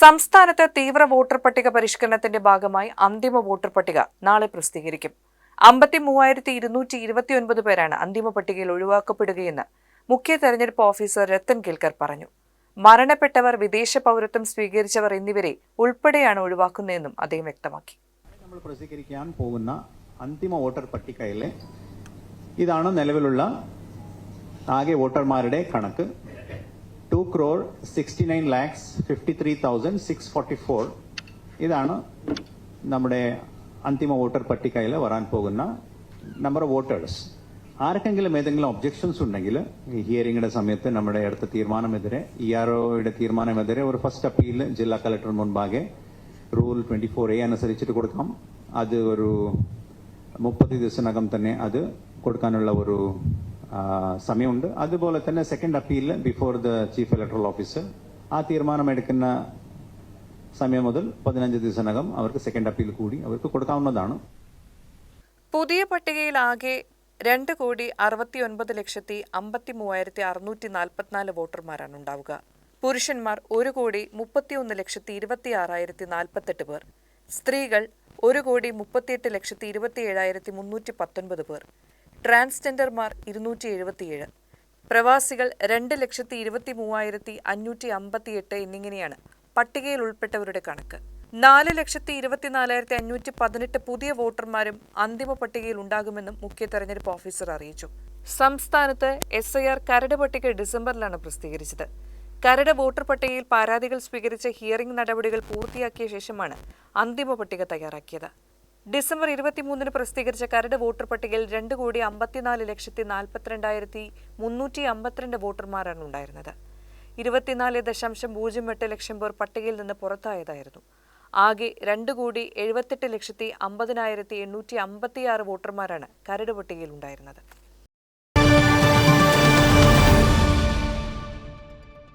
സംസ്ഥാനത്ത് തീവ്ര വോട്ടർ പട്ടിക പരിഷ്കരണത്തിന്റെ ഭാഗമായി അന്തിമ വോട്ടർ പട്ടിക നാളെ പ്രസിദ്ധീകരിക്കും. 53,229 പേരാണ് അന്തിമ പട്ടികയിൽ ഒഴിവാക്കപ്പെടുകയെന്ന് മുഖ്യ തെരഞ്ഞെടുപ്പ് ഓഫീസർ രത്തൻ കേൽക്കർ പറഞ്ഞു. മരണപ്പെട്ടവർ, വിദേശ പൗരത്വം സ്വീകരിച്ചവർ എന്നിവരെ ഉൾപ്പെടെയാണ് ഒഴിവാക്കുന്നതെന്നും അദ്ദേഹം വ്യക്തമാക്കി. നമ്മൾ പ്രസിദ്ധീകരിക്കാൻ പോകുന്ന അന്തിമ വോട്ടർ പട്ടികയിലെ ഇതാണ് നിലവിലുള്ള ആകെ വോട്ടർമാരുടെ കണക്ക്. 2,69,53,644 ഇതാണ് നമ്മുടെ അന്തിമ വോട്ടർ പട്ടികയിൽ വരാൻ പോകുന്ന നമ്പർ ഓഫ് വോട്ടേഴ്സ്. ആർക്കെങ്കിലും ഏതെങ്കിലും ഒബ്ജക്ഷൻസ് ഉണ്ടെങ്കിൽ ഈ ഹിയറിംഗിന്റെ സമയത്ത് നമ്മുടെ അടുത്ത തീരുമാനമെതിരെ EROയുടെ തീരുമാനമെതിരെ ഒരു ഫസ്റ്റ് അപ്പീൽ ജില്ലാ കളക്ടർ മുൻപാകെ റൂൾ 24A അനുസരിച്ചിട്ട് കൊടുക്കാം. അത് ഒരു 30 ദിവസത്തിനകം തന്നെ അത് കൊടുക്കാനുള്ള ഒരു സമയമുണ്ട്. അതുപോലെ തന്നെ second appeal before the chief electoral officer ആ തീരുമാനമെടുക്കുന്ന സമയം മുതൽ 15 ദിവസത്തിനകം അവർക്ക് സെക്കൻഡ് അപ്പീൽ കൂടി അവർക്ക് കൊടുക്കാവുന്നതാണ്. പുതിയ പട്ടികയിൽ ആകെ 2,69,53,644 വോട്ടർമാരാണ് ഉണ്ടാവുക. പുരുഷന്മാർ 1,31,26,048 പേർ, സ്ത്രീകൾ 1,38,27,319 പേർ, ട്രാൻസ്ജെൻഡർമാർ 277, പ്രവാസികൾ 2,23,558 എന്നിങ്ങനെയാണ് പട്ടികയിൽ ഉൾപ്പെട്ടവരുടെ കണക്ക്. 4,24,518 പുതിയ വോട്ടർമാരും അന്തിമ പട്ടികയിൽ ഉണ്ടാകുമെന്നും മുഖ്യ തെരഞ്ഞെടുപ്പ് ഓഫീസർ അറിയിച്ചു. സംസ്ഥാനത്ത് SIR കരട് പട്ടിക ഡിസംബറിലാണ് പ്രസിദ്ധീകരിച്ചത്. കരട് വോട്ടർ പട്ടികയിൽ പരാതികൾ സ്വീകരിച്ച ഹിയറിംഗ് നടപടികൾ പൂർത്തിയാക്കിയ ശേഷമാണ് അന്തിമ പട്ടിക തയ്യാറാക്കിയത്. ഡിസംബർ 23 പ്രസിദ്ധീകരിച്ച കരട് വോട്ടർ പട്ടികയിൽ 2,54,42,352 വോട്ടർമാരാണ് ഉണ്ടായിരുന്നത്. 24.08 ലക്ഷം പേർ പട്ടികയിൽ നിന്ന് പുറത്തായതായിരുന്നു. ആകെ 2,78,50,856 വോട്ടർമാരാണ് കരട് പട്ടികയിൽ ഉണ്ടായിരുന്നത്.